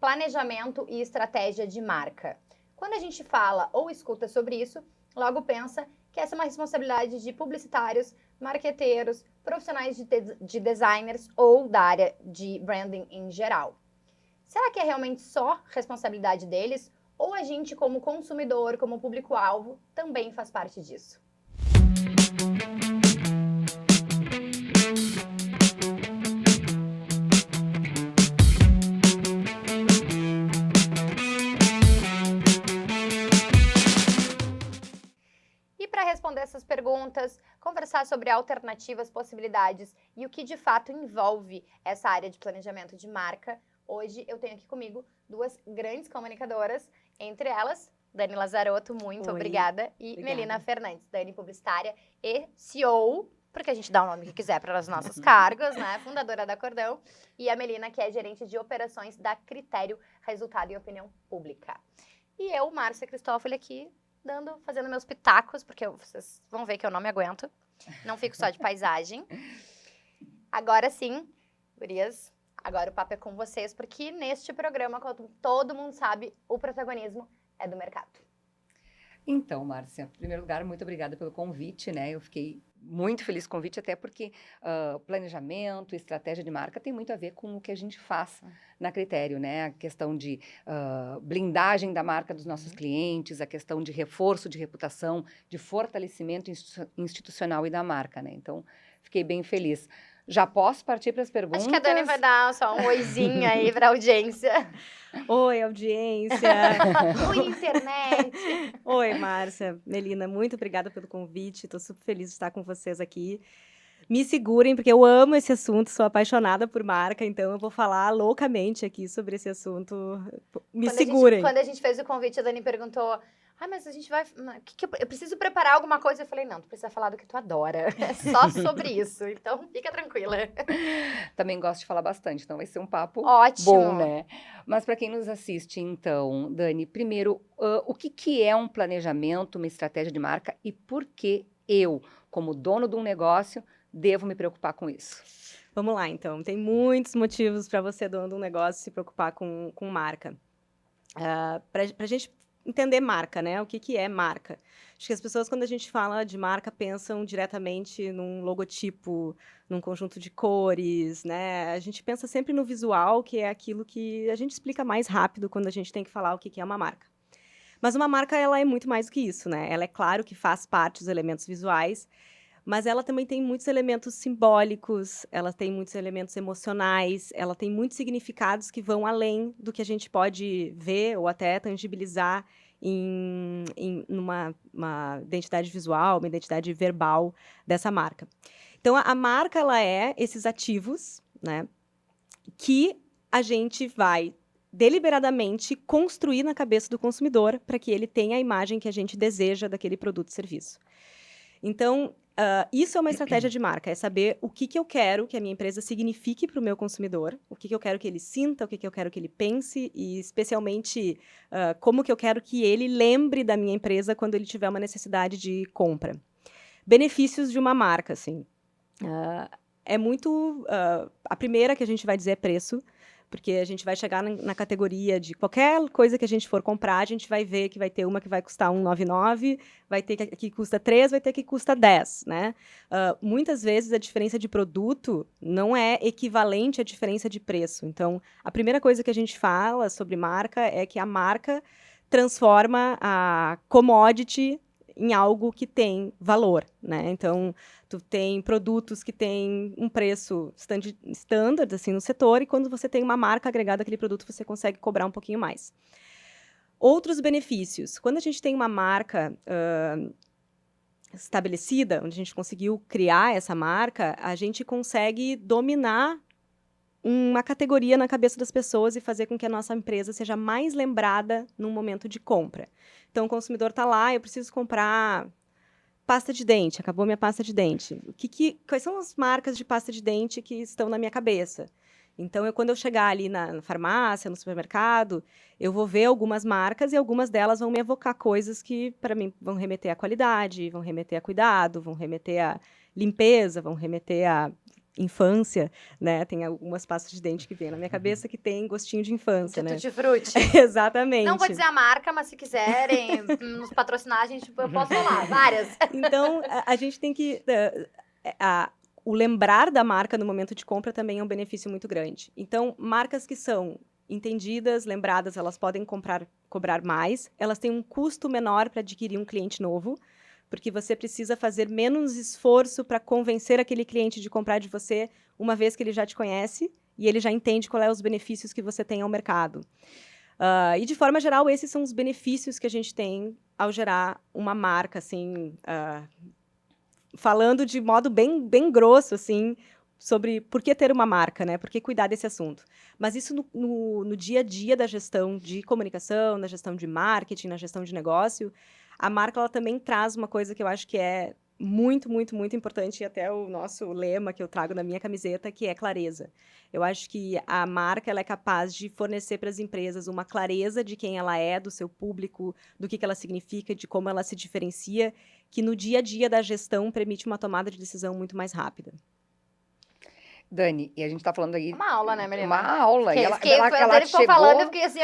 planejamento e estratégia de marca. Quando a gente fala ou escuta sobre isso, logo pensa que essa é uma responsabilidade de publicitários, marqueteiros, profissionais de designers ou da área de branding em geral. Será que é realmente só responsabilidade deles? Ou a gente, como consumidor, como público-alvo, também faz parte disso? E para responder essas perguntas, conversar sobre alternativas, possibilidades e o que de fato envolve essa área de planejamento de marca, hoje eu tenho aqui comigo duas grandes comunicadoras, entre elas, Dani Lazarotto, muito obrigada, e obrigada. Melina Fernandes, Dani publicitária e CEO, porque a gente dá o nome que quiser para os nossos cargos, né? Fundadora da Cordão, e a Melina, que é gerente de operações da Critério, Resultado e Opinião Pública. E eu, Márcia Cristófoli, aqui fazendo meus pitacos, porque vocês vão ver que eu não me aguento. Não fico só de paisagem. Agora sim, gurias, agora o papo é com vocês, porque neste programa, como todo mundo sabe, o protagonismo é do mercado. Então, Márcia, em primeiro lugar, muito obrigada pelo convite, né? Eu fiquei muito feliz com o convite, até porque planejamento, estratégia de marca tem muito a ver com o que a gente faz na Critério, né? A questão de blindagem da marca dos nossos clientes, a questão de reforço de reputação, de fortalecimento institucional e da marca, né? Então, fiquei bem feliz. Já posso partir para as perguntas? Acho que a Dani vai dar só um oizinho aí para a audiência. Oi, audiência. Oi, internet. Oi, Márcia, Melina, muito obrigada pelo convite. Estou super feliz de estar com vocês aqui. Me segurem, porque eu amo esse assunto, sou apaixonada por marca, então eu vou falar loucamente aqui sobre esse assunto. Segurem. Quando a gente fez o convite, a Dani perguntou: mas a gente vai... eu preciso preparar alguma coisa? Eu falei, não, tu precisa falar do que tu adora. É só sobre isso, então fica tranquila. Também gosto de falar bastante, então vai ser um papo ótimo, bom, né? Mas para quem nos assiste, então, Dani, primeiro, o que é um planejamento, uma estratégia de marca e por que eu, como dono de um negócio, devo me preocupar com isso? Vamos lá, então. Tem muitos motivos para você, dono de um negócio, se preocupar com marca. Para a gente entender marca, né? O que é marca? Acho que as pessoas, quando a gente fala de marca, pensam diretamente num logotipo, num conjunto de cores, né? A gente pensa sempre no visual, que é aquilo que a gente explica mais rápido quando a gente tem que falar o que é uma marca. Mas uma marca, ela é muito mais do que isso, né? Ela é claro que faz parte dos elementos visuais, mas ela também tem muitos elementos simbólicos, ela tem muitos elementos emocionais, ela tem muitos significados que vão além do que a gente pode ver ou até tangibilizar numa identidade visual, uma identidade verbal dessa marca. Então, a marca, ela é esses ativos, né, que a gente vai deliberadamente construir na cabeça do consumidor para que ele tenha a imagem que a gente deseja daquele produto e serviço. Então, isso é uma estratégia de marca, é saber o que eu quero que a minha empresa signifique para o meu consumidor, o que eu quero que ele sinta, o que eu quero que ele pense e, especialmente, como que eu quero que ele lembre da minha empresa quando ele tiver uma necessidade de compra. Benefícios de uma marca, assim. É muito... a primeira que a gente vai dizer é preço, porque a gente vai chegar na categoria de qualquer coisa que a gente for comprar, a gente vai ver que vai ter uma que vai custar R$1,99, vai ter que custa 3, vai ter que custa 10, né? Muitas vezes a diferença de produto não é equivalente à diferença de preço. Então, a primeira coisa que a gente fala sobre marca é que a marca transforma a commodity em algo que tem valor, né? Então, tu tem produtos que têm um preço standard, assim, no setor, e quando você tem uma marca agregada àquele produto, você consegue cobrar um pouquinho mais. Outros benefícios. Quando a gente tem uma marca estabelecida, onde a gente conseguiu criar essa marca, a gente consegue dominar uma categoria na cabeça das pessoas e fazer com que a nossa empresa seja mais lembrada num momento de compra. Então, o consumidor está lá, eu preciso comprar pasta de dente, acabou minha pasta de dente. Quais são as marcas de pasta de dente que estão na minha cabeça? Então, quando eu chegar ali na farmácia, no supermercado, eu vou ver algumas marcas e algumas delas vão me evocar coisas que, para mim, vão remeter à qualidade, vão remeter a cuidado, vão remeter a limpeza, vão remeter a infância, né? Tem algumas pastas de dente que vem na minha cabeça que tem gostinho de infância, De né? tutti-frutti. Exatamente. Não vou dizer a marca, mas se quiserem nos patrocinar, a gente, eu posso falar, várias. Então, a gente tem que... o lembrar da marca no momento de compra também é um benefício muito grande. Então, marcas que são entendidas, lembradas, elas podem cobrar mais, elas têm um custo menor para adquirir um cliente novo, porque você precisa fazer menos esforço para convencer aquele cliente de comprar de você, uma vez que ele já te conhece e ele já entende qual é os benefícios que você tem ao mercado. E, de forma geral, esses são os benefícios que a gente tem ao gerar uma marca, assim, falando de modo bem grosso, assim, sobre por que ter uma marca, né? Por que cuidar desse assunto. Mas isso no dia a dia da gestão de comunicação, na gestão de marketing, na gestão de negócio, a marca ela também traz uma coisa que eu acho que é muito, muito, muito importante, e até o nosso lema que eu trago na minha camiseta, que é clareza. Eu acho que a marca ela é capaz de fornecer para as empresas uma clareza de quem ela é, do seu público, do que ela significa, de como ela se diferencia, que no dia a dia da gestão permite uma tomada de decisão muito mais rápida. Dani, e a gente está falando aí... Uma aula, né, Melina? Uma aula. Fiquei, E ela Dani ficou falando, eu fiquei assim,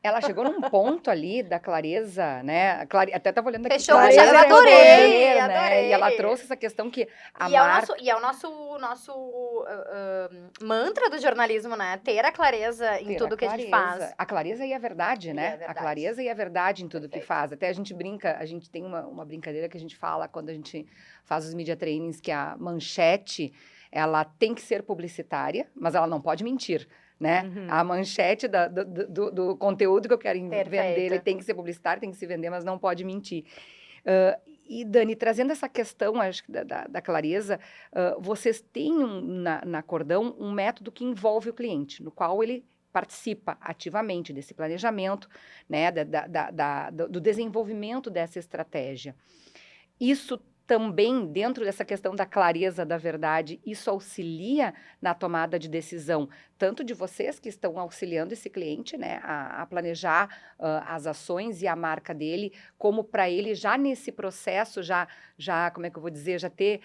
Ela chegou num ponto ali da clareza, né? Até estava olhando aqui. Fechou, clareza eu é adorei, poder, né? adorei. E ela trouxe essa questão que a e marca... é o nosso mantra do jornalismo, né? Ter a clareza em tudo que a gente faz. A clareza e a verdade, né? a verdade. A clareza e a verdade em tudo Perfeito. que faz. Até a gente brinca, a gente tem uma brincadeira que a gente fala quando a gente faz os media trainings, que a manchete, ela tem que ser publicitária, mas ela não pode mentir. Né? Uhum. A manchete do conteúdo que eu quero Perfeito. vender, ele tem que ser publicitário, tem que se vender, mas não pode mentir. E, Dani, trazendo essa questão, acho que da clareza, vocês têm na Cordão um método que envolve o cliente, no qual ele participa ativamente desse planejamento, né, do desenvolvimento dessa estratégia. Isso também, dentro dessa questão da clareza da verdade, isso auxilia na tomada de decisão, tanto de vocês que estão auxiliando esse cliente, né, a planejar as ações e a marca dele, como para ele já nesse processo, já como é que eu vou dizer, já ter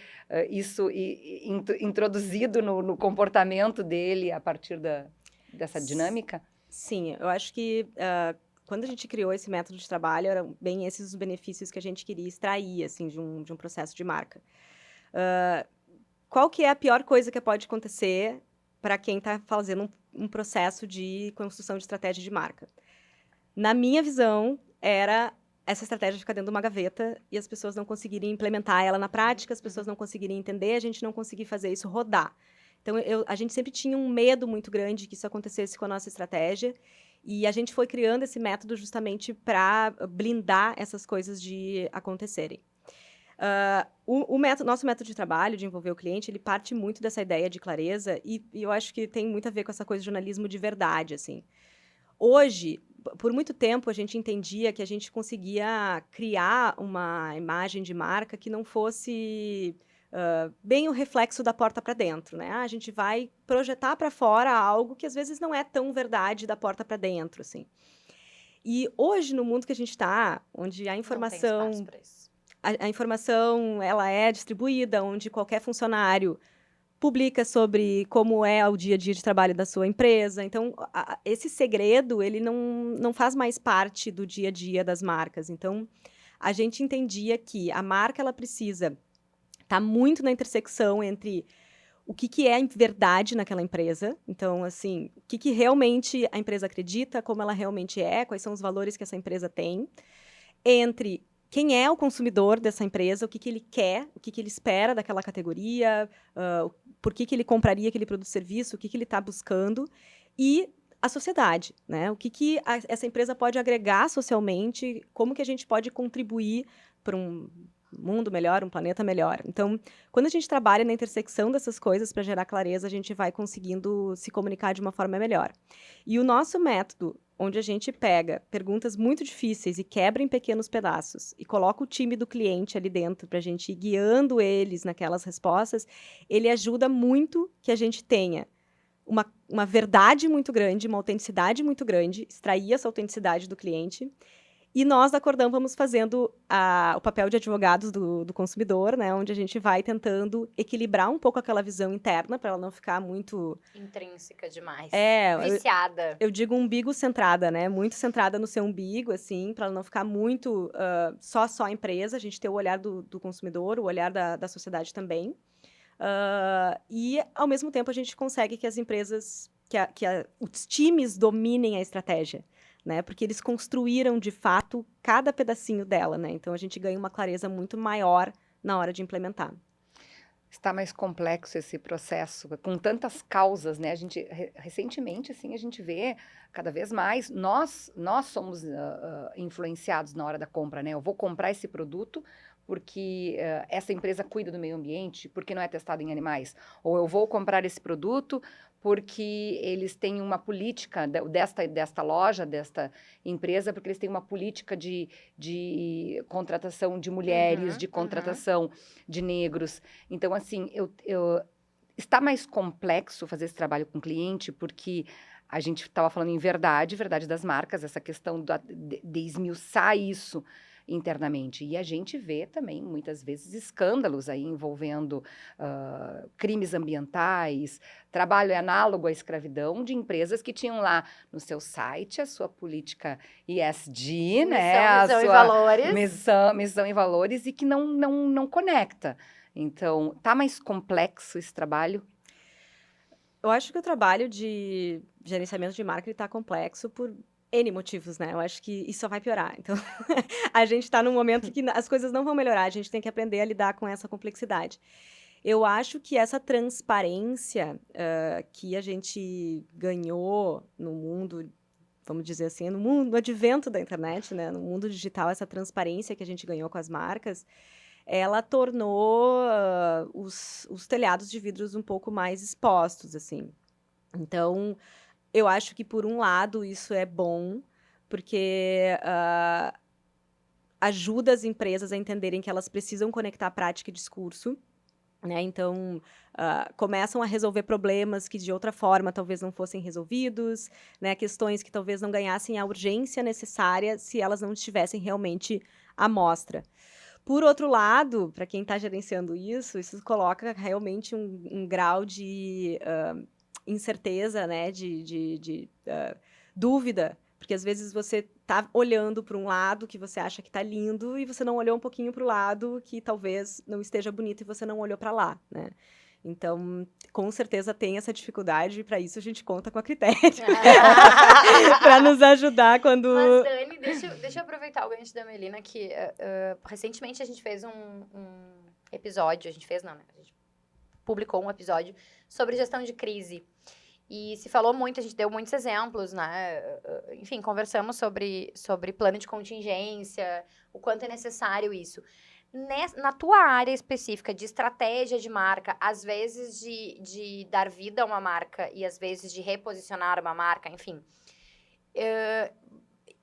isso introduzido no comportamento dele a partir dessa dinâmica? Sim, eu acho que... quando a gente criou esse método de trabalho, eram bem esses os benefícios que a gente queria extrair, assim, de um processo de marca. Qual que é a pior coisa que pode acontecer para quem está fazendo um processo de construção de estratégia de marca? Na minha visão, era essa estratégia ficar dentro de uma gaveta e as pessoas não conseguirem implementar ela na prática, as pessoas não conseguirem entender, a gente não conseguir fazer isso rodar. Então, a gente sempre tinha um medo muito grande que isso acontecesse com a nossa estratégia. E a gente foi criando esse método justamente para blindar essas coisas de acontecerem. Nosso método de trabalho, de envolver o cliente, ele parte muito dessa ideia de clareza e eu acho que tem muito a ver com essa coisa de jornalismo de verdade, assim. Hoje, por muito tempo, a gente entendia que a gente conseguia criar uma imagem de marca que não fosse... bem o reflexo da porta para dentro, né? A gente vai projetar para fora algo que às vezes não é tão verdade da porta para dentro, assim. E hoje, no mundo que a gente está, onde a informação... Não tem espaço pra isso. A informação, ela é distribuída, onde qualquer funcionário publica sobre como é o dia a dia de trabalho da sua empresa. Então, esse segredo, ele não faz mais parte do dia a dia das marcas. Então, a gente entendia que a marca, ela precisa... está muito na intersecção entre o que é verdade naquela empresa. Então, assim, o que realmente a empresa acredita, como ela realmente é, quais são os valores que essa empresa tem, entre quem é o consumidor dessa empresa, o que ele quer, o que ele espera daquela categoria, por que ele compraria aquele produto ou serviço, o que ele está buscando, e a sociedade, né? O que essa empresa pode agregar socialmente, como que a gente pode contribuir para um mundo melhor, um planeta melhor. Então, quando a gente trabalha na intersecção dessas coisas para gerar clareza, a gente vai conseguindo se comunicar de uma forma melhor. E o nosso método, onde a gente pega perguntas muito difíceis e quebra em pequenos pedaços e coloca o time do cliente ali dentro para a gente ir guiando eles naquelas respostas, ele ajuda muito que a gente tenha uma verdade muito grande, uma autenticidade muito grande, extrair essa autenticidade do cliente E nós, da Cordão, vamos fazendo o papel de advogados do consumidor, né? Onde a gente vai tentando equilibrar um pouco aquela visão interna, para ela não ficar muito... Intrínseca demais. É, Viciada. eu digo umbigo-centrada, né? Muito centrada no seu umbigo, assim, para ela não ficar muito só a empresa. A gente ter o olhar do consumidor, o olhar da sociedade também. E, ao mesmo tempo, a gente consegue que as empresas, os times dominem a estratégia, né? Porque eles construíram, de fato, cada pedacinho dela, né? Então, a gente ganha uma clareza muito maior na hora de implementar. Está mais complexo esse processo, com tantas causas, né? A gente, recentemente, assim, a gente vê cada vez mais, nós somos influenciados na hora da compra, né? Eu vou comprar esse produto porque essa empresa cuida do meio ambiente, porque não é testado em animais. Ou eu vou comprar esse produto porque eles têm uma política desta loja, desta empresa, porque eles têm uma política de contratação de mulheres, de contratação de negros. Então, assim, está mais complexo fazer esse trabalho com o cliente, porque a gente estava falando em verdade das marcas, essa questão de esmiuçar isso internamente. E a gente vê também, muitas vezes, escândalos aí envolvendo crimes ambientais, trabalho análogo à escravidão de empresas que tinham lá no seu site a sua política ESG, né? Missão e valores. Missão e valores, e que não conecta. Então, tá mais complexo esse trabalho? Eu acho que o trabalho de gerenciamento de marca está complexo por N motivos, né? Eu acho que isso só vai piorar. Então, a gente está num momento que as coisas não vão melhorar, a gente tem que aprender a lidar com essa complexidade. Eu acho que essa transparência que a gente ganhou no mundo, vamos dizer assim, no advento da internet, né? No mundo digital, essa transparência que a gente ganhou com as marcas, ela tornou os telhados de vidros um pouco mais expostos, assim. Então, eu acho que, por um lado, isso é bom, porque ajuda as empresas a entenderem que elas precisam conectar prática e discurso, né? Então, começam a resolver problemas que, de outra forma, talvez não fossem resolvidos, né? Questões que talvez não ganhassem a urgência necessária se elas não estivessem realmente à mostra. Por outro lado, para quem está gerenciando isso coloca realmente um grau de incerteza, né, de dúvida, porque às vezes você está olhando para um lado que você acha que está lindo e você não olhou um pouquinho para o lado que talvez não esteja bonito e você não olhou para lá, né? Então, com certeza tem essa dificuldade, e para isso a gente conta com a Critério para nos ajudar quando... Mas, Dani, deixa eu aproveitar o gancho da Melina, que recentemente a gente fez um episódio, a gente publicou um episódio sobre gestão de crise. E se falou muito, a gente deu muitos exemplos, né? Enfim, conversamos sobre plano de contingência, o quanto é necessário isso. Na tua área específica de estratégia de marca, às vezes de dar vida a uma marca e às vezes de reposicionar uma marca, enfim,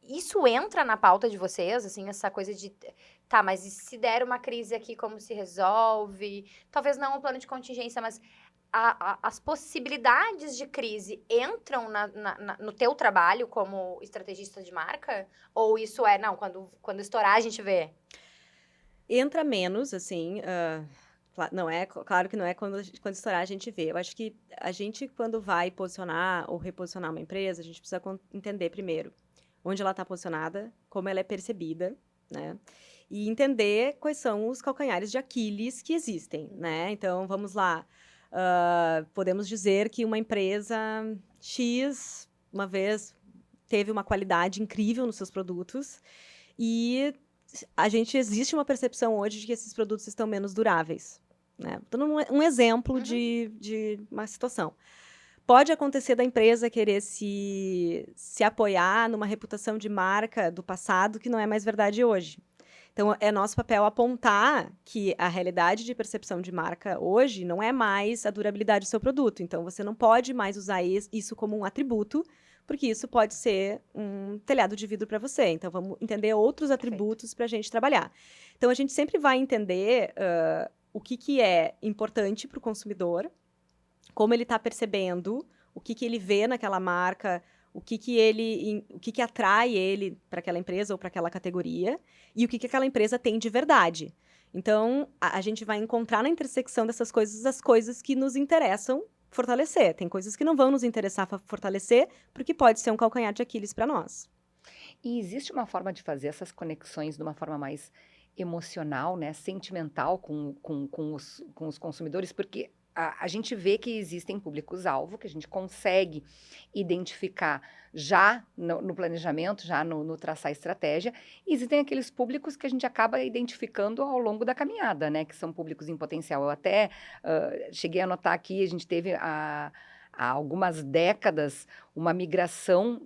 isso entra na pauta de vocês, assim, essa coisa de, tá, mas e se der uma crise aqui, como se resolve? Talvez não o plano de contingência, mas as possibilidades de crise entram no teu trabalho como estrategista de marca? Ou isso não, quando estourar a gente vê? Entra menos, assim, claro que não é quando estourar a gente vê. Eu acho que a gente, quando vai posicionar ou reposicionar uma empresa, a gente precisa entender primeiro onde ela está posicionada, como ela é percebida, né? E entender quais são os calcanhares de Aquiles que existem, né? Então, vamos lá. Podemos dizer que uma empresa X, uma vez, teve uma qualidade incrível nos seus produtos e existe uma percepção hoje de que esses produtos estão menos duráveis, né? Dando um exemplo de uma situação. Pode acontecer da empresa querer se apoiar numa reputação de marca do passado que não é mais verdade hoje. Então, é nosso papel apontar que a realidade de percepção de marca hoje não é mais a durabilidade do seu produto. Então, você não pode mais usar isso como um atributo, porque isso pode ser um telhado de vidro para você. Então, vamos entender outros atributos para a gente trabalhar. Então, a gente sempre vai entender o que é importante para o consumidor, como ele está percebendo, o que ele vê naquela marca, o que atrai ele para aquela empresa ou para aquela categoria e o que aquela empresa tem de verdade. Então, a gente vai encontrar na intersecção dessas coisas as coisas que nos interessam fortalecer. Tem coisas que não vão nos interessar fortalecer, porque pode ser um calcanhar de Aquiles para nós. E existe uma forma de fazer essas conexões de uma forma mais emocional, né, sentimental com os consumidores, porque a gente vê que existem públicos-alvo, que a gente consegue identificar já no planejamento, já no traçar estratégia, e existem aqueles públicos que a gente acaba identificando ao longo da caminhada, né, que são públicos em potencial. Eu até cheguei a notar aqui, a gente teve há algumas décadas uma migração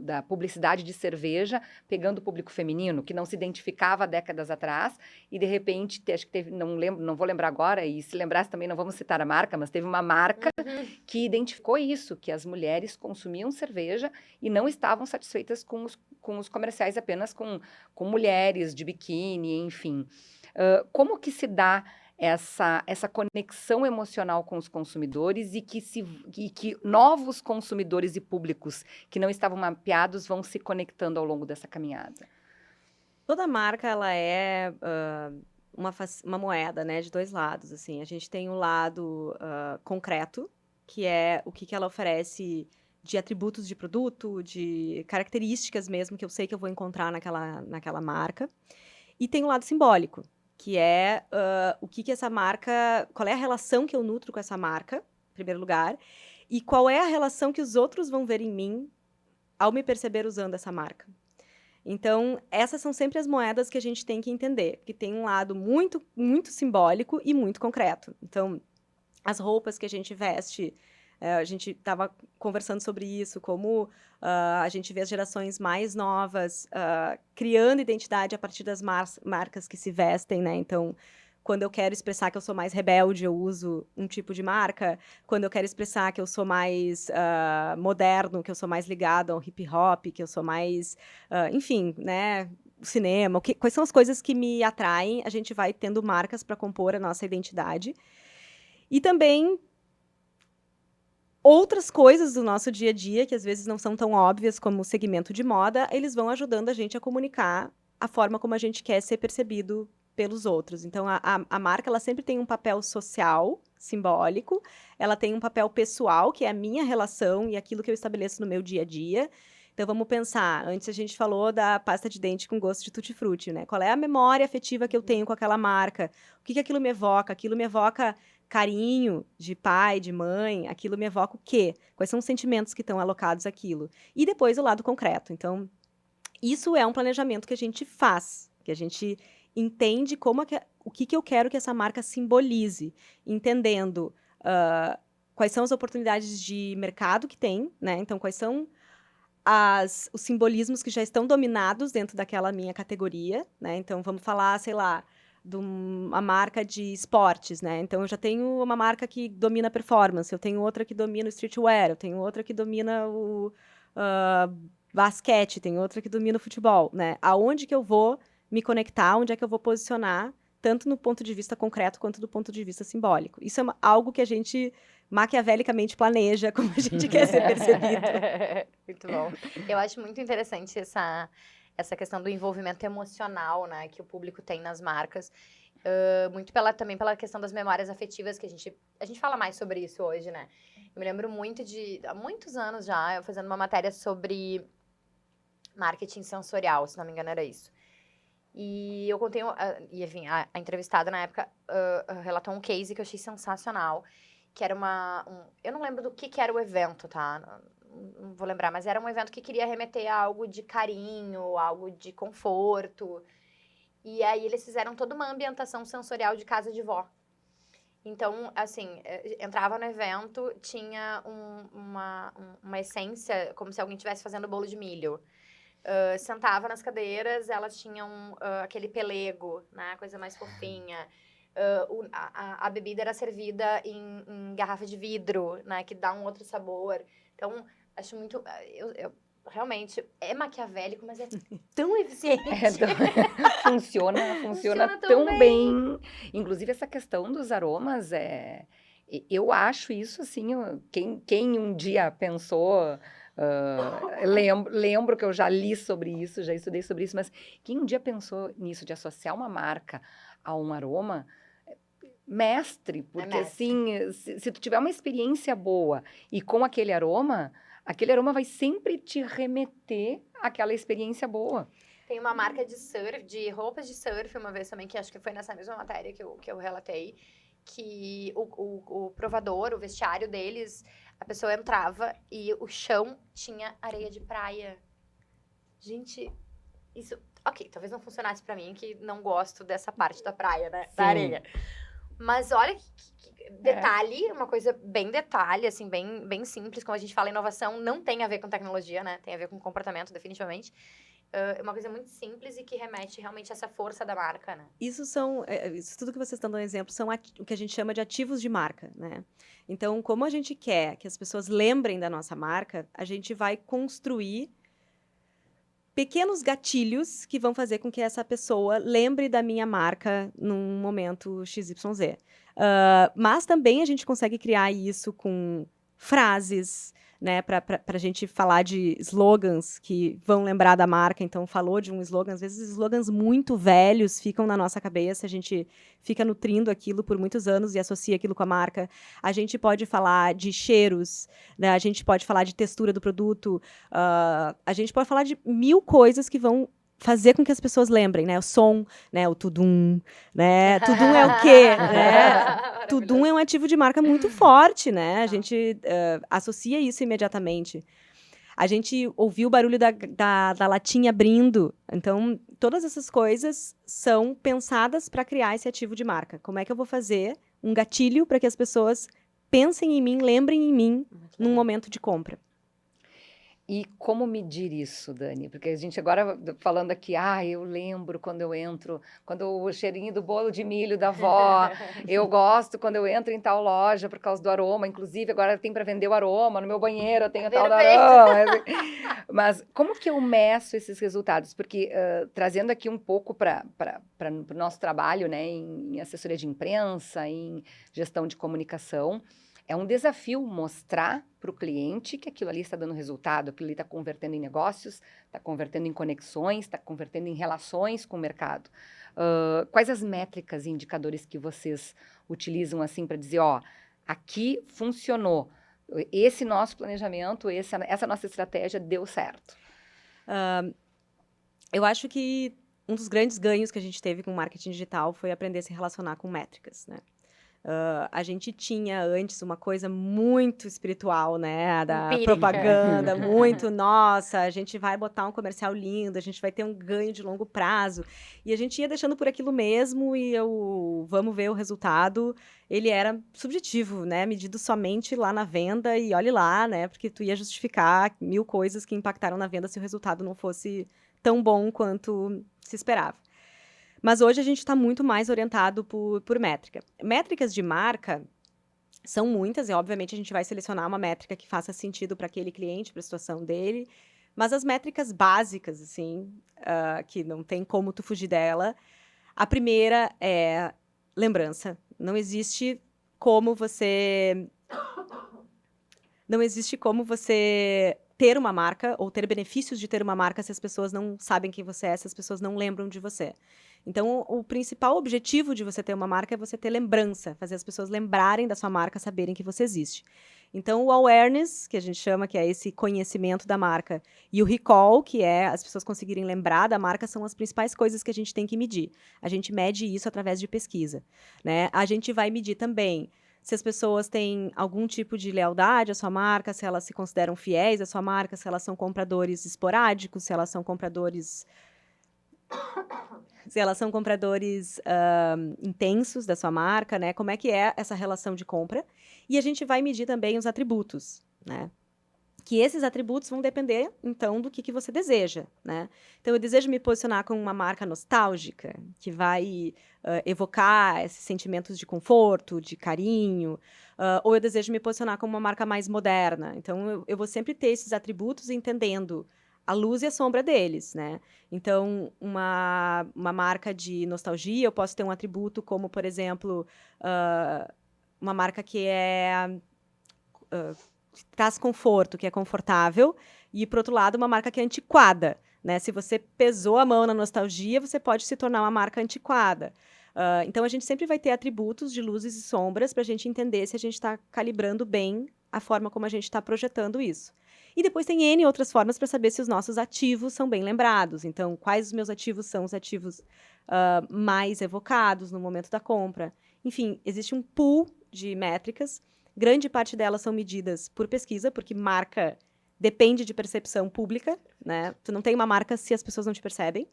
da publicidade de cerveja, pegando o público feminino, que não se identificava há décadas atrás, e de repente, acho que teve, não vou lembrar agora, e se lembrasse também não vamos citar a marca, mas teve uma marca que identificou isso, que as mulheres consumiam cerveja e não estavam satisfeitas com os comerciais apenas com mulheres de biquíni, enfim. Como que se dá essa conexão emocional com os consumidores e que novos consumidores e públicos que não estavam mapeados vão se conectando ao longo dessa caminhada? Toda marca, ela é uma moeda, né, de dois lados, assim. A gente tem um lado concreto, que é o que ela oferece de atributos de produto, de características mesmo, que eu sei que eu vou encontrar naquela marca. E tem o lado simbólico, que é o que essa marca... Qual é a relação que eu nutro com essa marca, em primeiro lugar, e qual é a relação que os outros vão ver em mim ao me perceber usando essa marca. Então, essas são sempre as moedas que a gente tem que entender, que tem um lado muito, muito simbólico e muito concreto. Então, as roupas que a gente veste, a gente estava conversando sobre isso, como a gente vê as gerações mais novas criando identidade a partir das marcas que se vestem, né? Então, quando eu quero expressar que eu sou mais rebelde, eu uso um tipo de marca. Quando eu quero expressar que eu sou mais moderno, que eu sou mais ligado ao hip hop, que eu sou mais, enfim, né? O cinema, quais são as coisas que me atraem? A gente vai tendo marcas para compor a nossa identidade. E também outras coisas do nosso dia a dia, que às vezes não são tão óbvias como o segmento de moda, eles vão ajudando a gente a comunicar a forma como a gente quer ser percebido pelos outros. Então, a marca, ela sempre tem um papel social, simbólico, ela tem um papel pessoal, que é a minha relação e aquilo que eu estabeleço no meu dia a dia. Então, vamos pensar, antes a gente falou da pasta de dente com gosto de tutti-frutti, né? Qual é a memória afetiva que eu tenho com aquela marca? O que aquilo me evoca? Aquilo me evoca carinho de pai, de mãe? Aquilo me evoca o quê? Quais são os sentimentos que estão alocados àquilo? E depois o lado concreto. Então, isso é um planejamento que a gente faz, que a gente entende o que eu quero que essa marca simbolize, entendendo quais são as oportunidades de mercado que tem, né? Então, quais são os simbolismos que já estão dominados dentro daquela minha categoria, né? Então, vamos falar, sei lá, de uma marca de esportes, né? Então, eu já tenho uma marca que domina performance, eu tenho outra que domina o streetwear, eu tenho outra que domina o basquete, tem outra que domina o futebol, né? Aonde que eu vou me conectar, onde é que eu vou posicionar, tanto no ponto de vista concreto quanto do ponto de vista simbólico. Isso é algo que a gente maquiavelicamente planeja, como a gente quer ser percebido. Muito bom. Eu acho muito interessante essa questão do envolvimento emocional, né, que o público tem nas marcas. Muito também pela questão das memórias afetivas, que a gente fala mais sobre isso hoje, né? Eu me lembro muito há muitos anos já, eu fazendo uma matéria sobre marketing sensorial, se não me engano era isso. E eu contei, enfim, a entrevistada na época relatou um case que eu achei sensacional, que era eu não lembro do que era o evento, tá? Não vou lembrar, mas era um evento que queria remeter a algo de carinho, algo de conforto. E aí eles fizeram toda uma ambientação sensorial de casa de vó. Então, assim, entrava no evento, tinha uma essência, como se alguém estivesse fazendo bolo de milho. Sentava nas cadeiras, elas tinham aquele pelego, né, coisa mais fofinha. A bebida era servida em garrafa de vidro, né, que dá um outro sabor. Então, acho muito... realmente, é maquiavélico, mas é tão eficiente. Funciona tão bem. Inclusive, essa questão dos aromas, eu acho isso, assim, quem um dia pensou Lembro que eu já li sobre isso, já estudei sobre isso, mas quem um dia pensou nisso, de associar uma marca a um aroma, mestre, porque mestre. assim, se tu tiver uma experiência boa e com aquele aroma vai sempre te remeter àquela experiência boa. Tem uma marca de surf, de roupas de surf, uma vez também, que acho que foi nessa mesma matéria que eu relatei, que o provador, o vestiário deles, a pessoa entrava e o chão tinha areia de praia. Gente, isso... Ok, talvez não funcionasse pra mim, que não gosto dessa parte da praia, né? Da Sim. areia. Mas olha que detalhe, uma coisa bem detalhe, assim, bem simples. Como a gente fala, inovação não tem a ver com tecnologia, né? Tem a ver com comportamento, definitivamente. É uma coisa muito simples e que remete realmente a essa força da marca, né? Isso tudo que vocês estão dando exemplo são o que a gente chama de ativos de marca, né? Então, como a gente quer que as pessoas lembrem da nossa marca, a gente vai construir pequenos gatilhos que vão fazer com que essa pessoa lembre da minha marca num momento XYZ. Mas também a gente consegue criar isso com frases, né, para a gente falar de slogans que vão lembrar da marca. Então, falou de um slogan, às vezes slogans muito velhos ficam na nossa cabeça, a gente fica nutrindo aquilo por muitos anos e associa aquilo com a marca. A gente pode falar de cheiros, né, a gente pode falar de textura do produto, a gente pode falar de 1000 coisas que vão fazer com que as pessoas lembrem, né? O som, né? O tudum, né? Tudum é o quê, né? Tudum é um ativo de marca muito forte, né? A gente associa isso imediatamente. A gente ouviu o barulho da latinha abrindo. Então, todas essas coisas são pensadas para criar esse ativo de marca. Como é que eu vou fazer um gatilho para que as pessoas pensem em mim, lembrem em mim num momento de compra? E como medir isso, Dani? Porque a gente agora falando aqui, eu lembro quando eu entro, quando o cheirinho do bolo de milho da avó, eu gosto quando eu entro em tal loja por causa do aroma, inclusive agora tem para vender o aroma, no meu banheiro eu tenho tal do aroma. Mas como que eu meço esses resultados? Porque trazendo aqui um pouco para o nosso trabalho, né, em assessoria de imprensa, em gestão de comunicação, é um desafio mostrar para o cliente que aquilo ali está dando resultado, aquilo ali está convertendo em negócios, está convertendo em conexões, está convertendo em relações com o mercado. Quais as métricas e indicadores que vocês utilizam assim para dizer, aqui funcionou, esse nosso planejamento, essa nossa estratégia deu certo? Eu acho que um dos grandes ganhos que a gente teve com o marketing digital foi aprender a se relacionar com métricas, né? A gente tinha antes uma coisa muito espiritual, né? Da Empírica. propaganda, muito, nossa, a gente vai botar um comercial lindo, a gente vai ter um ganho de longo prazo. E a gente ia deixando por aquilo mesmo e vamos ver o resultado. Ele era subjetivo, né? Medido somente lá na venda e olhe lá, né? Porque tu ia justificar 1000 coisas que impactaram na venda se o resultado não fosse tão bom quanto se esperava. Mas hoje a gente está muito mais orientado por métrica. Métricas de marca são muitas, e obviamente a gente vai selecionar uma métrica que faça sentido para aquele cliente, para a situação dele. Mas as métricas básicas, assim, que não tem como tu fugir dela, a primeira é lembrança. Não existe como você ter uma marca ou ter benefícios de ter uma marca se as pessoas não sabem quem você é, se as pessoas não lembram de você. Então, o principal objetivo de você ter uma marca é você ter lembrança, fazer as pessoas lembrarem da sua marca, saberem que você existe. Então, o awareness, que a gente chama, que é esse conhecimento da marca, e o recall, que é as pessoas conseguirem lembrar da marca, são as principais coisas que a gente tem que medir. A gente mede isso através de pesquisa, né? A gente vai medir também se as pessoas têm algum tipo de lealdade à sua marca, se elas se consideram fiéis à sua marca, se elas são compradores esporádicos, se elas são compradores intensos da sua marca, né? Como é que é essa relação de compra? E a gente vai medir também os atributos, né? Que esses atributos vão depender, então, do que você deseja, né? Então, eu desejo me posicionar como uma marca nostálgica, que vai evocar esses sentimentos de conforto, de carinho, ou eu desejo me posicionar como uma marca mais moderna. Então, eu vou sempre ter esses atributos entendendo a luz e a sombra deles, né? Então, uma marca de nostalgia, eu posso ter um atributo como, por exemplo, uma marca que é traz conforto, que é confortável, e, por outro lado, uma marca que é antiquada, né? Se você pesou a mão na nostalgia, você pode se tornar uma marca antiquada. Então, a gente sempre vai ter atributos de luzes e sombras para a gente entender se a gente está calibrando bem a forma como a gente está projetando isso. E depois tem N outras formas para saber se os nossos ativos são bem lembrados. Então, quais os meus ativos são os ativos mais evocados no momento da compra. Enfim, existe um pool de métricas. Grande parte delas são medidas por pesquisa, porque marca depende de percepção pública, né? Tu não tem uma marca se as pessoas não te percebem.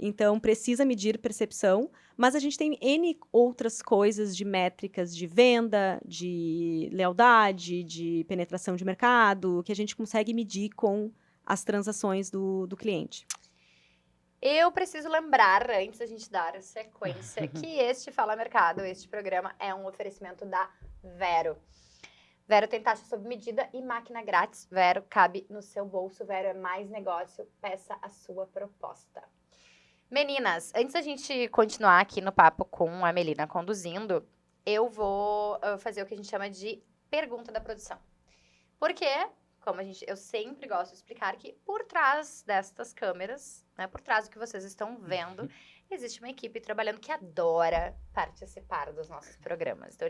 Então, precisa medir percepção, mas a gente tem N outras coisas de métricas de venda, de lealdade, de penetração de mercado, que a gente consegue medir com as transações do cliente. Eu preciso lembrar, antes da gente dar a sequência, que este Fala Mercado, este programa, é um oferecimento da Vero. Vero tem taxa sob medida e máquina grátis. Vero cabe no seu bolso. Vero é mais negócio. Peça a sua proposta. Meninas, antes da gente continuar aqui no papo com a Melina conduzindo, eu vou fazer o que a gente chama de pergunta da produção. Porque, como eu sempre gosto de explicar que por trás destas câmeras, né, por trás do que vocês estão vendo, existe uma equipe trabalhando que adora participar dos nossos programas. Então,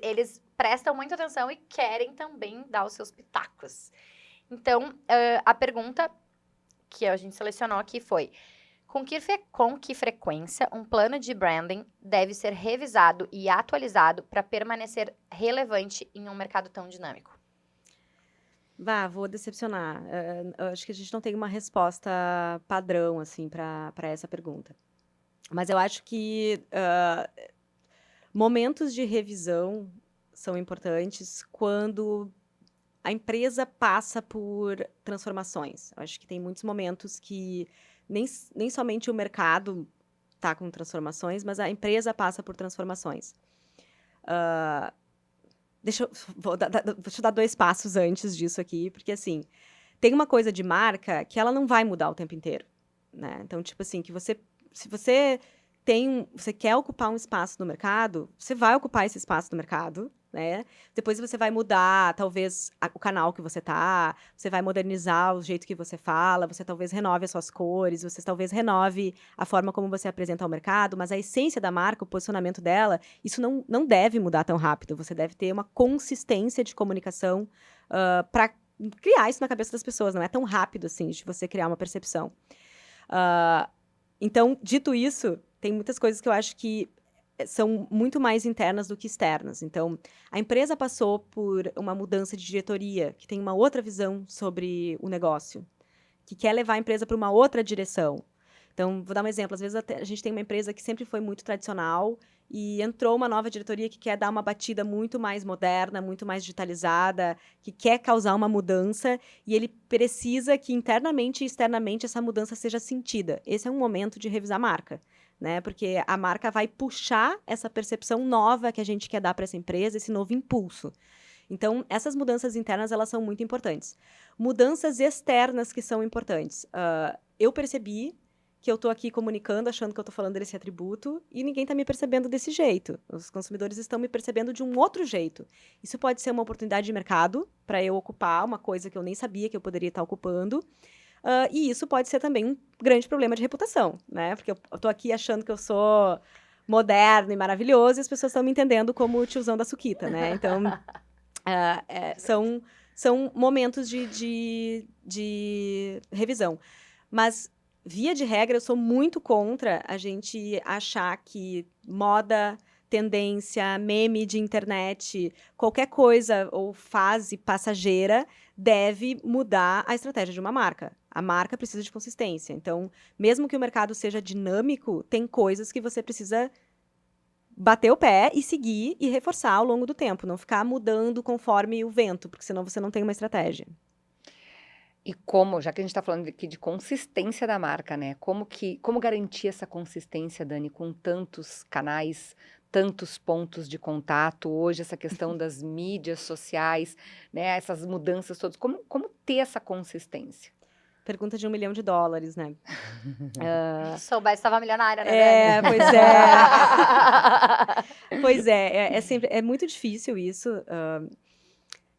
eles prestam muita atenção e querem também dar os seus pitacos. Então, a pergunta que a gente selecionou aqui foi: com que frequência um plano de branding deve ser revisado e atualizado para permanecer relevante em um mercado tão dinâmico? Vou decepcionar. Acho que a gente não tem uma resposta padrão, assim, para essa pergunta. Mas eu acho que momentos de revisão são importantes quando a empresa passa por transformações. Eu acho que tem muitos momentos que nem somente o mercado está com transformações, mas a empresa passa por transformações. Deixa eu dar 2 passos antes disso aqui, porque, assim, tem uma coisa de marca que ela não vai mudar o tempo inteiro, né? Então, tipo assim, se você quer ocupar um espaço no mercado, você vai ocupar esse espaço no mercado, né? Depois você vai mudar, talvez, o canal que você tá, você vai modernizar o jeito que você fala, você talvez renove as suas cores, você talvez renove a forma como você apresenta ao mercado, mas a essência da marca, o posicionamento dela, isso não deve mudar tão rápido. Você deve ter uma consistência de comunicação para criar isso na cabeça das pessoas. Não é tão rápido assim de você criar uma percepção. Então, dito isso, tem muitas coisas que eu acho que são muito mais internas do que externas. Então, a empresa passou por uma mudança de diretoria, que tem uma outra visão sobre o negócio, que quer levar a empresa para uma outra direção. Então, vou dar um exemplo. Às vezes, a gente tem uma empresa que sempre foi muito tradicional e entrou uma nova diretoria que quer dar uma batida muito mais moderna, muito mais digitalizada, que quer causar uma mudança, e ele precisa que internamente e externamente essa mudança seja sentida. Esse é um momento de revisar a marca, né? Porque a marca vai puxar essa percepção nova que a gente quer dar para essa empresa, esse novo impulso. Então, essas mudanças internas, elas são muito importantes. Mudanças externas que são importantes. Eu percebi que eu estou aqui comunicando, achando que eu estou falando desse atributo, e ninguém está me percebendo desse jeito. Os consumidores estão me percebendo de um outro jeito. Isso pode ser uma oportunidade de mercado para eu ocupar uma coisa que eu nem sabia que eu poderia estar ocupando. E isso pode ser também um grande problema de reputação, né? Porque eu estou aqui achando que eu sou moderno e maravilhoso, e as pessoas estão me entendendo como o tiozão da suquita, né? Então, são momentos de revisão. Mas, via de regra, eu sou muito contra a gente achar que moda, tendência, meme de internet, qualquer coisa ou fase passageira deve mudar a estratégia de uma marca. A marca precisa de consistência. Então, mesmo que o mercado seja dinâmico, tem coisas que você precisa bater o pé e seguir e reforçar ao longo do tempo. Não ficar mudando conforme o vento, porque senão você não tem uma estratégia. E já que a gente está falando aqui de consistência da marca, né? Como garantir essa consistência, Dani, com tantos canais, tantos pontos de contato, hoje essa questão das mídias sociais, né? Essas mudanças todas, como ter essa consistência? Pergunta de $1 milhão, né? Se soubesse, estava milionária, né? Pois é. Pois é, sempre, é muito difícil isso.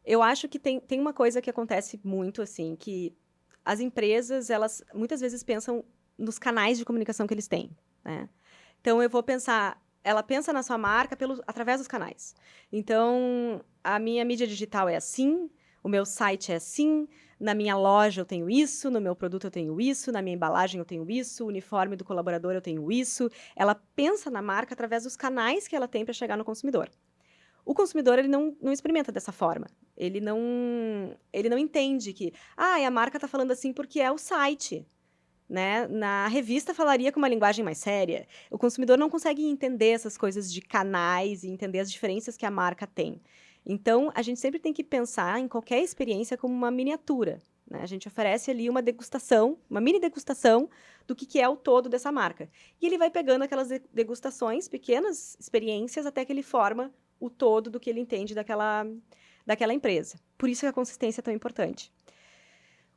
Eu acho que tem uma coisa que acontece muito, assim, que as empresas, elas muitas vezes pensam nos canais de comunicação que eles têm, né? Então, eu vou pensar, ela pensa na sua marca através dos canais. Então, a minha mídia digital é assim, o meu site é assim, na minha loja eu tenho isso, no meu produto eu tenho isso, na minha embalagem eu tenho isso, o uniforme do colaborador eu tenho isso. Ela pensa na marca através dos canais que ela tem para chegar no consumidor. O consumidor, ele não experimenta dessa forma. Ele não entende que, a marca está falando assim porque é o site, né? Na revista falaria com uma linguagem mais séria. O consumidor não consegue entender essas coisas de canais e entender as diferenças que a marca tem. Então, a gente sempre tem que pensar em qualquer experiência como uma miniatura, né? A gente oferece ali uma degustação, uma mini degustação do que é o todo dessa marca. E ele vai pegando aquelas degustações, pequenas experiências, até que ele forma o todo do que ele entende daquela empresa. Por isso que a consistência é tão importante.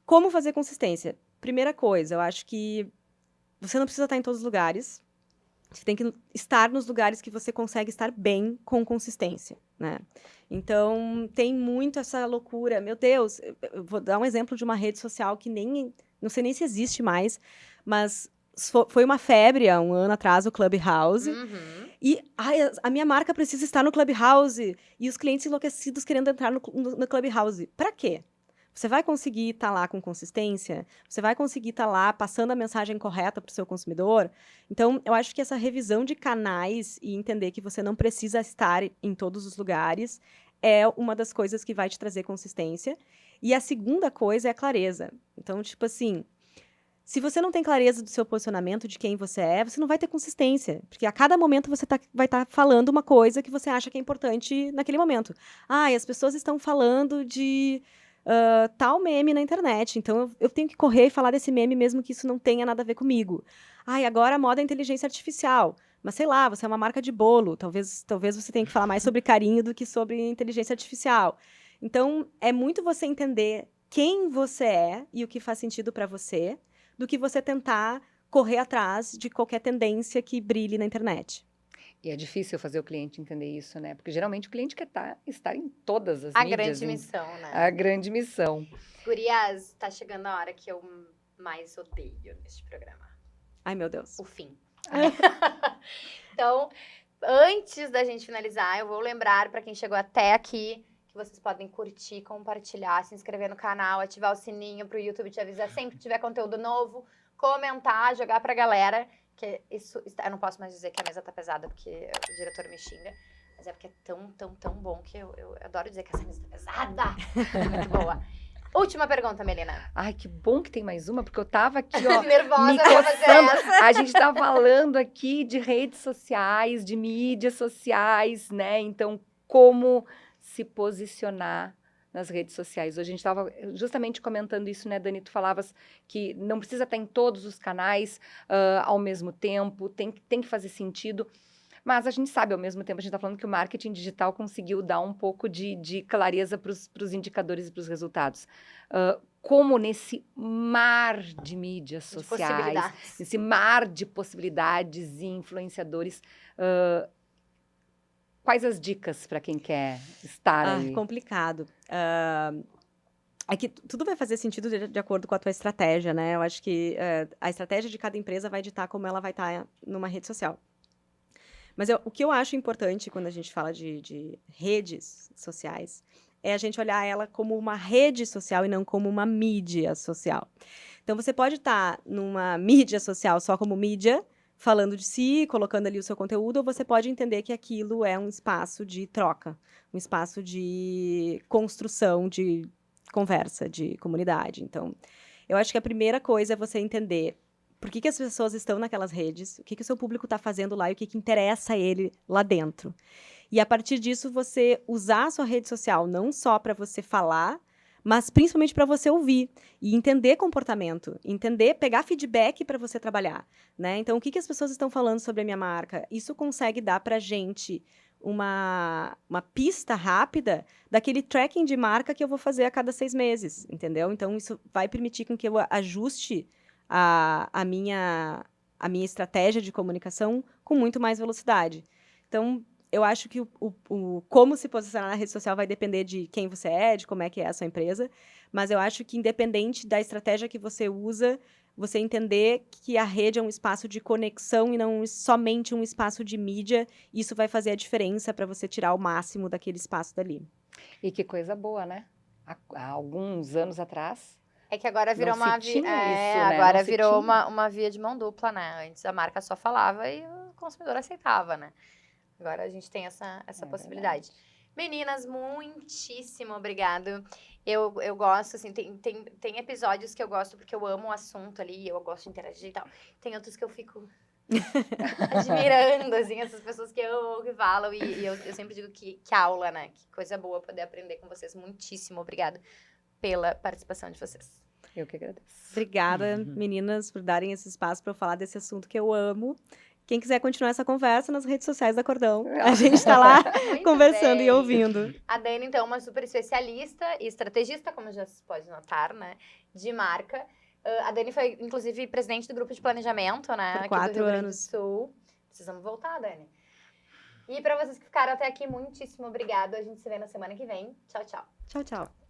Como fazer consistência? Primeira coisa, eu acho que você não precisa estar em todos os lugares. Você tem que estar nos lugares que você consegue estar bem com consistência, né? Então, tem muito essa loucura. Meu Deus, eu vou dar um exemplo de uma rede social que não sei nem se existe mais, mas foi uma febre há um ano atrás, o Clubhouse. Uhum. E a minha marca precisa estar no Clubhouse. E os clientes enlouquecidos querendo entrar no Clubhouse. Para quê? Você vai conseguir estar lá com consistência? Você vai conseguir estar lá passando a mensagem correta para o seu consumidor? Então, eu acho que essa revisão de canais e entender que você não precisa estar em todos os lugares é uma das coisas que vai te trazer consistência. E a segunda coisa é a clareza. Então, tipo assim, se você não tem clareza do seu posicionamento, de quem você é, você não vai ter consistência. Porque a cada momento você vai estar falando uma coisa que você acha que é importante naquele momento. E as pessoas estão falando de tal meme na internet, então eu tenho que correr e falar desse meme mesmo que isso não tenha nada a ver comigo. Agora a moda é inteligência artificial. Mas sei lá, você é uma marca de bolo, talvez você tenha que falar mais sobre carinho do que sobre inteligência artificial. Então, é muito você entender quem você é e o que faz sentido para você, do que você tentar correr atrás de qualquer tendência que brilhe na internet. E é difícil fazer o cliente entender isso, né? Porque geralmente o cliente quer estar em todas as A mídias. grande missão, né? A grande missão. Gurias, tá chegando a hora que eu mais odeio neste programa. Ai, meu Deus. O fim. Então, antes da gente finalizar, eu vou lembrar para quem chegou até aqui que vocês podem curtir, compartilhar, se inscrever no canal, ativar o sininho pro YouTube te avisar sempre que tiver conteúdo novo, comentar, jogar pra galera. Que isso, eu não posso mais dizer que a mesa tá pesada, porque o diretor me xinga. Mas é porque é tão bom que eu adoro dizer que essa mesa tá pesada. Muito boa. Última pergunta, Melina. Ai, que bom que tem mais uma, porque eu tava aqui, ó, nervosa me pra fazer coçando. essa. A gente tá falando aqui de redes sociais, de mídias sociais, né? Então, como se posicionar nas redes sociais. Hoje a gente estava justamente comentando isso, né, Dani? Tu falavas que não precisa estar em todos os canais ao mesmo tempo, tem que fazer sentido. Mas a gente sabe, ao mesmo tempo, a gente está falando que o marketing digital conseguiu dar um pouco de clareza para os indicadores e para os resultados. Como nesse mar de mídias sociais, nesse mar de possibilidades e influenciadores, quais as dicas para quem quer estar aí? É complicado. É que tudo vai fazer sentido de acordo com a tua estratégia, né? Eu acho que a estratégia de cada empresa vai ditar como ela vai estar numa rede social. Mas o que eu acho importante quando a gente fala de redes sociais é a gente olhar ela como uma rede social e não como uma mídia social. Então, você pode estar numa mídia social só como mídia, falando de si, colocando ali o seu conteúdo, ou você pode entender que aquilo é um espaço de troca, um espaço de construção, de conversa, de comunidade. Então, eu acho que a primeira coisa é você entender por que as pessoas estão naquelas redes, o que o seu público está fazendo lá e o que interessa a ele lá dentro. E a partir disso, você usar a sua rede social não só para você falar, mas principalmente para você ouvir e entender comportamento, pegar feedback para você trabalhar, né? Então, o que as pessoas estão falando sobre a minha marca? Isso consegue dar para a gente uma pista rápida daquele tracking de marca que eu vou fazer a cada 6 meses, entendeu? Então, isso vai permitir com que eu ajuste a minha estratégia de comunicação com muito mais velocidade. Então, eu acho que como se posicionar na rede social vai depender de quem você é, de como é que é a sua empresa, mas eu acho que independente da estratégia que você usa, você entender que a rede é um espaço de conexão e não somente um espaço de mídia, isso vai fazer a diferença para você tirar o máximo daquele espaço dali. E que coisa boa, né? Há alguns anos atrás, É que agora virou não se uma tinha isso, né? agora Não se virou tinha. uma via de mão dupla, né? Antes a marca só falava e o consumidor aceitava, né? Agora a gente tem essa É possibilidade. Meninas, muitíssimo obrigado. Eu gosto, assim, tem episódios que eu gosto porque eu amo o assunto ali, eu gosto de interagir e tal. Tem outros que eu fico admirando, assim, essas pessoas que falam. E eu sempre digo que aula, né? Que coisa boa poder aprender com vocês. Muitíssimo obrigado pela participação de vocês. Eu que agradeço. Obrigada, meninas, por darem esse espaço para eu falar desse assunto que eu amo. Quem quiser continuar essa conversa nas redes sociais da Cordão, a gente está lá conversando bem. e ouvindo. A Dani, então, uma super especialista e estrategista, como já se pode notar, né? De marca. A Dani foi, inclusive, presidente do grupo de planejamento, né? Por aqui 4 do Rio Grande do anos. Sul. Precisamos voltar, Dani. E para vocês que ficaram até aqui, muitíssimo obrigado. A gente se vê na semana que vem. Tchau, tchau. Tchau, tchau.